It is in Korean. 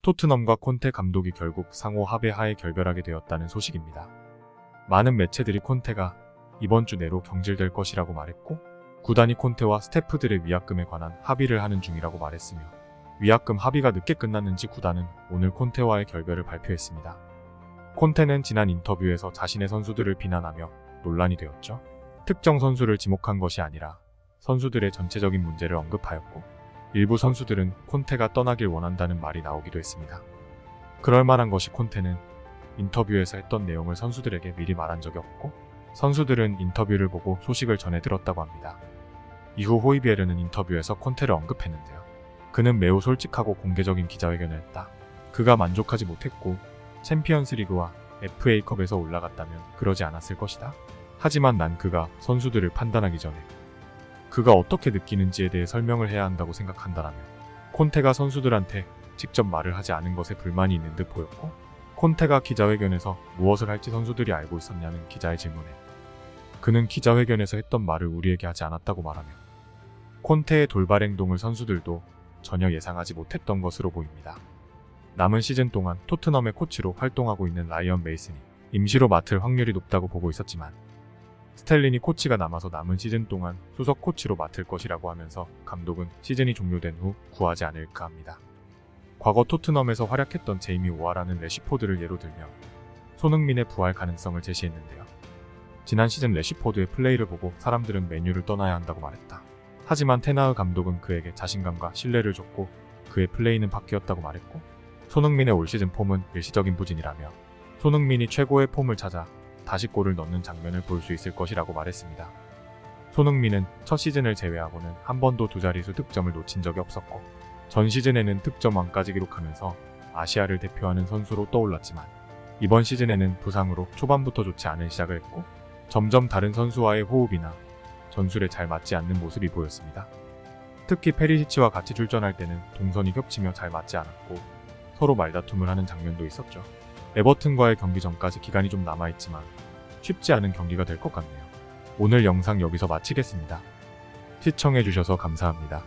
토트넘과 콘테 감독이 결국 상호 합의하에 결별하게 되었다는 소식입니다. 많은 매체들이 콘테가 이번 주 내로 경질될 것이라고 말했고, 구단이 콘테와 스태프들의 위약금에 관한 합의를 하는 중이라고 말했으며, 위약금 합의가 늦게 끝났는지 구단은 오늘 콘테와의 결별을 발표했습니다. 콘테는 지난 인터뷰에서 자신의 선수들을 비난하며 논란이 되었죠. 특정 선수를 지목한 것이 아니라 선수들의 전체적인 문제를 언급하였고, 일부 선수들은 콘테가 떠나길 원한다는 말이 나오기도 했습니다. 그럴 만한 것이 콘테는 인터뷰에서 했던 내용을 선수들에게 미리 말한 적이 없고, 선수들은 인터뷰를 보고 소식을 전해 들었다고 합니다. 이후 호이비에르는 인터뷰에서 콘테를 언급했는데요. 그는 매우 솔직하고 공개적인 기자회견을 했다. 그가 만족하지 못했고 챔피언스리그와 FA컵에서 올라갔다면 그러지 않았을 것이다. 하지만 난 그가 선수들을 판단하기 전에 그가 어떻게 느끼는지에 대해 설명을 해야 한다고 생각한다라며, 콘테가 선수들한테 직접 말을 하지 않은 것에 불만이 있는 듯 보였고, 콘테가 기자회견에서 무엇을 할지 선수들이 알고 있었냐는 기자의 질문에 그는 기자회견에서 했던 말을 우리에게 하지 않았다고 말하며, 콘테의 돌발 행동을 선수들도 전혀 예상하지 못했던 것으로 보입니다. 남은 시즌 동안 토트넘의 코치로 활동하고 있는 라이언 메이슨이 임시로 맡을 확률이 높다고 보고 있었지만, 스텔린이 코치가 남아서 남은 시즌 동안 수석 코치로 맡을 것이라고 하면서 감독은 시즌이 종료된 후 구하지 않을까 합니다. 과거 토트넘에서 활약했던 제이미 오아라는 레시포드를 예로 들며 손흥민의 부활 가능성을 제시했는데요. 지난 시즌 레시포드의 플레이를 보고 사람들은 맨유를 떠나야 한다고 말했다. 하지만 테나흐 감독은 그에게 자신감과 신뢰를 줬고 그의 플레이는 바뀌었다고 말했고, 손흥민의 올 시즌 폼은 일시적인 부진이라며 손흥민이 최고의 폼을 찾아 다시 골을 넣는 장면을 볼 수 있을 것이라고 말했습니다. 손흥민은 첫 시즌을 제외하고는 한 번도 두 자릿수 득점을 놓친 적이 없었고, 전 시즌에는 득점 왕까지 기록하면서 아시아를 대표하는 선수로 떠올랐지만, 이번 시즌에는 부상으로 초반부터 좋지 않은 시작을 했고, 점점 다른 선수와의 호흡이나 전술에 잘 맞지 않는 모습이 보였습니다. 특히 페리시치와 같이 출전할 때는 동선이 겹치며 잘 맞지 않았고 서로 말다툼을 하는 장면도 있었죠. 에버튼과의 경기 전까지 기간이 좀 남아있지만 쉽지 않은 경기가 될 것 같네요. 오늘 영상 여기서 마치겠습니다. 시청해주셔서 감사합니다.